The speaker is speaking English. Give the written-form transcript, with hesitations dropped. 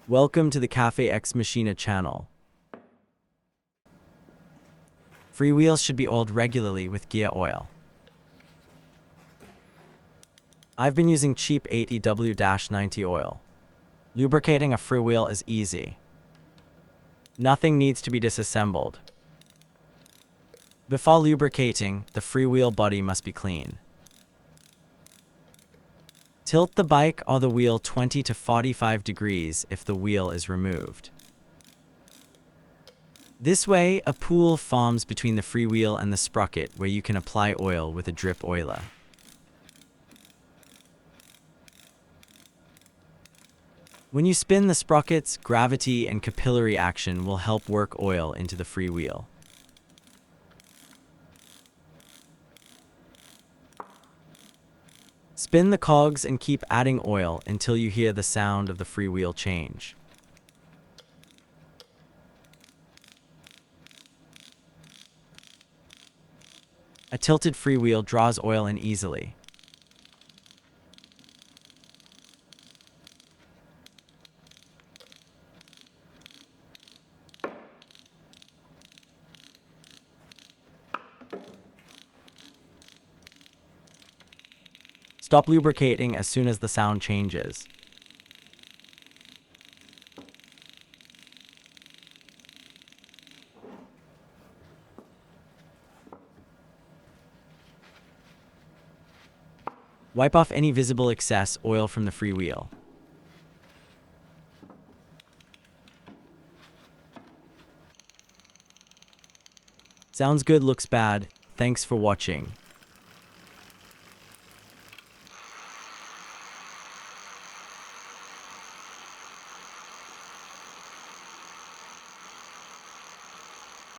Welcome to the Cafe Ex Machina channel. Freewheels should be oiled regularly with gear oil. I've been using cheap 80W-90 oil. Lubricating a freewheel is easy. Nothing needs to be disassembled. Before lubricating, the freewheel body must be clean. Tilt the bike or the wheel 20 to 45 degrees if the wheel is removed. This way, a pool forms between the freewheel and the sprocket where you can apply oil with a drip oiler. When you spin the sprockets, gravity and capillary action will help work oil into the freewheel. Spin the cogs and keep adding oil until you hear the sound of the freewheel change. A tilted freewheel draws oil in easily. Stop lubricating as soon as the sound changes. Wipe off any visible excess oil from the freewheel. Sounds good, looks bad. Thanks for watching.